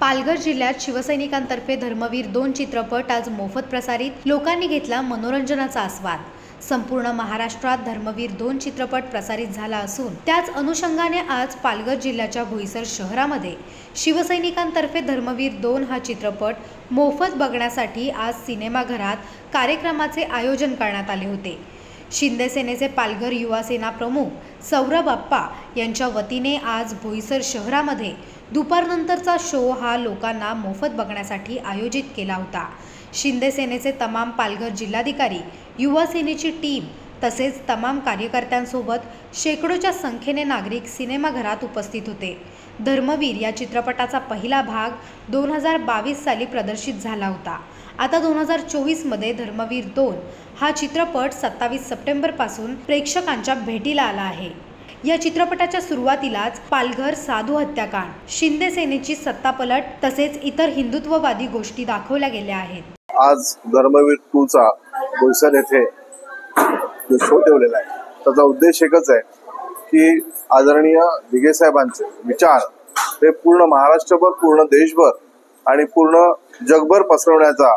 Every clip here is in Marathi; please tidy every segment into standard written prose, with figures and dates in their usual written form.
पालघर जिल्ह्यात शिवसैनिकांतर्फे धर्मवीर 2 चित्रपट आज मोफत प्रसारित। लोकांनी घेतला मनोरंजनाचा आस्वाद। संपूर्ण महाराष्ट्रात धर्मवीर 2 चित्रपट प्रसारित झाला असून त्याच अनुषंगाने आज पालघर जिल्ह्याच्या बोईसर शहरामध्ये शिवसैनिकांतर्फे धर्मवीर 2 हा चित्रपट मोफत बघण्यासाठी आज सिनेमाघरात कार्यक्रमाचे आयोजन करण्यात आले होते। शिंदे सेनेचे पालघर युवा सेना प्रमुख सौरभ आप्पा यांच्या वतीने आज बोईसर शहरामध्ये दुपारनंतरचा शो हा लोकांना मोफत बघण्यासाठी आयोजित केला होता। शिंदे सेनेचे तमाम पालघर जिल्हाधिकारी, युवा सेनेची टीम तसेच तमाम कार्यकर्त्यांसोबत शेकडोच्या संख्येने नागरिक सिनेमाघरात उपस्थित होते। धर्मवीर या चित्रपटाचा पहिला भाग 2022 साली प्रदर्शित झाला होता। आता 2024 मध्ये धर्मवीर 2 हा चित्रपट 27 सप्टेंबर पासून प्रेक्षकांच्या भेटीला आला आहे। या चित्रपटाच्या सुरुवातीलाच पालघर साधू हत्याकांड, शिंदे सेनेची सत्तापलट तसेच इतर हिंदुत्ववादी गोष्टी दाखवल्या गेल्या आहेत। आज धर्मवीर 2 चा बोईसर येथे जो शो ठेवलेला आहे त्याचा उद्देश एकच आहे की आदरणीय दिघे साहेबांचे विचार हे पूर्ण महाराष्ट्रभर, पूर्ण देशभर आणि पूर्ण जगभर पसरवण्याचा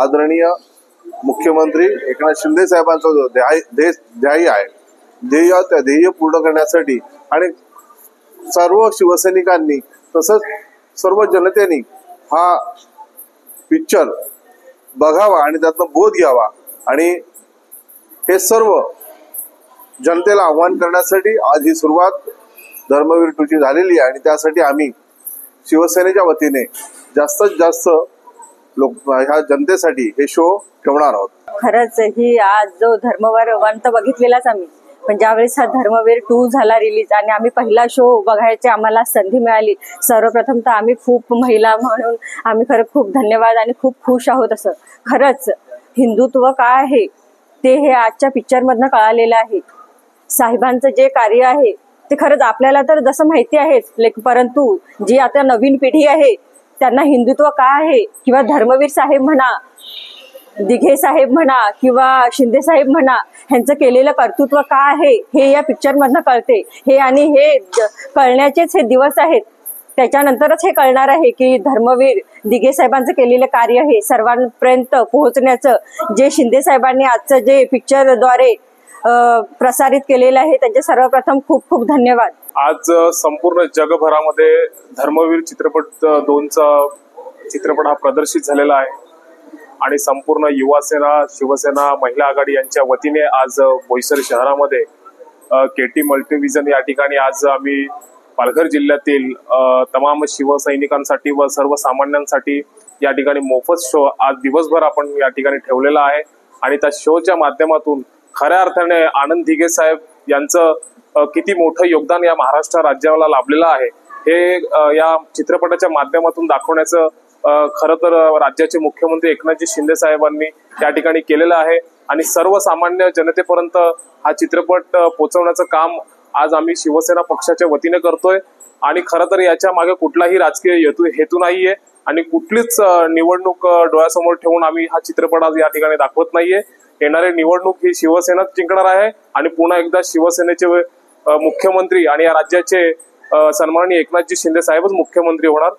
आदरणीय मुख्यमंत्री एकनाथ शिंदे साहेबांचा जो ध्येय आहे, त्या ध्येय पूर्ण करण्यासाठी आणि सर्व शिवसैनिकांनी तसंच सर्व जनतेने हा पिक्चर बघावा आणि त्यातून बोध घ्यावा आणि हे सर्व जनतेला आव्हान करण्यासाठी आज ही सुरुवात धर्मवीर 2 ची झालेली आहे आणि त्यासाठी आम्ही शिवसेनेच्या वतीने जास्तीत जास्त ह्या जनतेसाठी हे शो ठेवणार आहोत। खरंच ही आज जो धर्मवीर 1 तर बघितलेलाच आम्ही, पण ज्यावेळेस हा धर्मवीर 2 झाला रिलीज आणि आम्ही पहिला शो बघायची आम्हाला संधी मिळाली, सर्वप्रथम तर आम्ही खूप महिला म्हणून आम्ही खरं खूप धन्यवाद आणि खूप खुश आहोत। असं खरंच हिंदुत्व काय आहे ते हे आजच्या पिक्चर मधनं कळालेलं आहे। साहेबांचं जे कार्य आहे ते खरंच आपल्याला तर जसं माहिती आहेच, परंतु जी आता नवीन पिढी आहे त्यांना हिंदुत्व काय आहे किंवा धर्मवीर साहेब म्हणा, दिघे साहेब म्हणा किंवा शिंदे साहेब म्हणा, ह्यांचं केलेलं कर्तृत्व काय आहे हे या पिक्चर मधनं कळते। हे आणि हे कळण्याचेच हे दिवस आहेत, त्याच्यानंतरच हे कळणार आहे की धर्मवीर दिघे साहेबांचं केलेलं कार्य हे सर्वांपर्यंत पोहोचण्याचं जे शिंदे साहेबांनी आजचं जे पिक्चरद्वारे प्रसारित केलेलं आहे त्यांचे सर्वप्रथम खूप खूप धन्यवाद। आज संपूर्ण जगभरामध्ये धर्मवीर चित्रपट 2 चा चित्रपट हा प्रदर्शित झालेला आहे आणि संपूर्ण युवा सेना, शिवसेना, महिला आघाडी यांच्या वतीने आज बोईसर शहरामध्ये केटी मल्टीव्हिजन या ठिकाणी आज आम्ही पालघर जिल्ह्यातील तमाम शिवसैनिकांसाठी व सर्वसामान्यांसाठी या ठिकाणी मोफत शो आज दिवसभर आपण या ठिकाणी ठेवलेला आहे आणि त्या शोच्या माध्यमातून खऱ्या अर्थाने आनंद दिघे साहेब यांचं किती मोठं योगदान या महाराष्ट्र राज्याला लाभलेलं आहे हे या चित्रपटाच्या माध्यमातून दाखवण्याचं खरं तर राज्याचे मुख्यमंत्री एकनाथजी शिंदे साहेबांनी त्या ठिकाणी केलेलं आहे आणि सर्वसामान्य जनतेपर्यंत हा चित्रपट पोहोचवण्याचं काम आज आम्ही शिवसेना पक्षाच्या वतीने करतोय आणि खरं तर याच्या मागे कुठलाही राजकीय हेतू नाहीये आणि कुठलीच निवडणूक डोळ्यासमोर ठेवून आम्ही हा चित्रपट आज या ठिकाणी दाखवत नाहीये। येणारी निवडणूक ही शिवसेनाच जिंकणार आहे आणि पुन्हा एकदा शिवसेनेचे मुख्यमंत्री आणि या राज्याचे सन्माननीय एकनाथजी शिंदे साहेबच मुख्यमंत्री होणार।